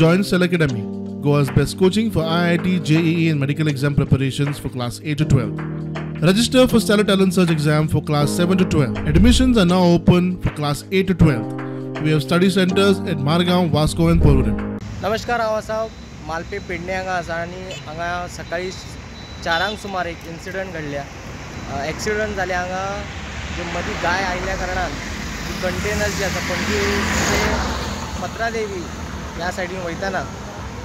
Join Cell Academy, Goa's best coaching for IIT, JEE and medical exam preparations for class 8 to 12. Register for Stellar Talent Search exam for class 7 to 12. Admissions are now open for class 8 to 12. We have study centers at Margao, Vasco and Porvorim. नमस्कार, हांव आसा मालपे पेडणे हांगा आसा आनी हांगा सकाळी 4 सुमार एक इन्सिडंट घडल्या. एक्सिडंट जाले हांगा जे मदीं गाय आयिल्ल्या कारणान जी कंटेनर जी आसा पणजी ते पत्रादेवी ह्या सायडीन वयताना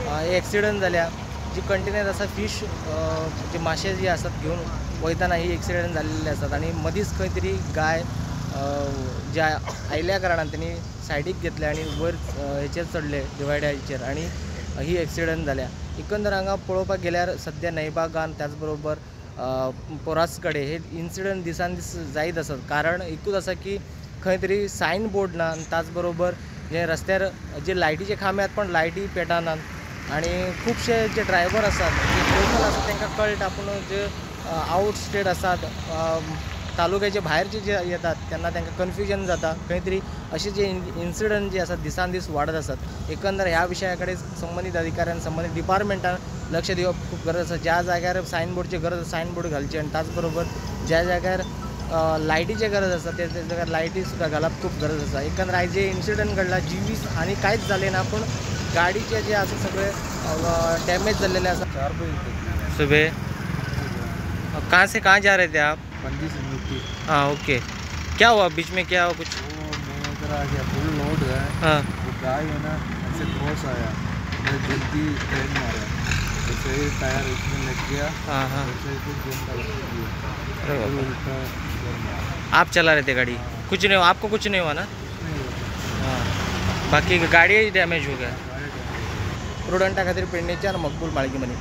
हे एक्सिडंट जाल्या. जी कंटेनर आसा फिश जे माशे जे आसात घेवन वयताना ही एक्सिडंट जाल्ले आसात आनी मदींच खंय तरी गाय ज्या आयिल्ल्या कारणान तेणी सायडीक घेतले आनी वयर हेचेर चडले डिवायडराचेर आनी ही एक्सिडंट जाल्या. एकंदर हांगा पळोवपाक गेल्यार सद्या नयबागान त्याच बरोबर पोरास कडेन हे इन्सिडंट दिसान दीस जायत आसात. कारण एकूच आसा की खंय तरी सायन बोर्ड ना आनी त्याच बरोबर जे रस्त्यार जे लायटीचे खांबे आसात पण लायटी पेटनात आनी खुबशे जे ड्रायव्हर आसात जे लोकल आसात तांकां कळटा पूण जे आउट स्टेट आसात तालुक्याचे भायरचे जे येतात त्यांना तांकां कन्फ्युजन जाता. खंय तरी अशे जे इन्सिडंट जे आसात दिसान दीस वाडत आसात. एकंदर ह्या विशया कडेन संबंधीत अधिकाऱ्यान संबंधीत डिपार्टमेंटान लक्ष दिवप खूप गरज आसा. ज्या जाग्यार सायनबोर्डची गरज आसा सायनबोर्ड घालचे आनी त्याच बरोबर ज्या जाग्यार लायटीची गरज आसा त्या जाग्यार लायटी सुद्दां घालप खूप गरज आसा. एकंदर आयज जे इन्सिडंट घडला जिवीस आनी कांयच जालें ना पूण गाडीचे जे आसा सगळे डॅमेज जाल्लेले आसा. सुबह कहाँ से कहाँ जा रहे थे आप? पंजी से यूपी। हाँ ओके. क्या हुआ बीच में, क्या हुआ कुछ? वो मैं इधर आ गया, फुल लोड है। हाँ वो गाय है ना ऐसे क्रॉस आया, मैं जल्दी ट्रेन मारा, ऐसे ही टायर इसमें लग गया। हाँ हाँ. ऐसे ही कुछ दिन का लग गया। अरे बाबा. उल्टा इधर मारा। आप चला रहे थे गाड़ी? कुछ नहीं हुआ आपको? कुछ नहीं हुआ ना? नहीं हुआ। हाँ बाकी गाड़ी डैमेज हो गया. गाड़ी डैमेज। प्रुडंटा खातीर पेडणेच्यान मकबूल माळगी मनी.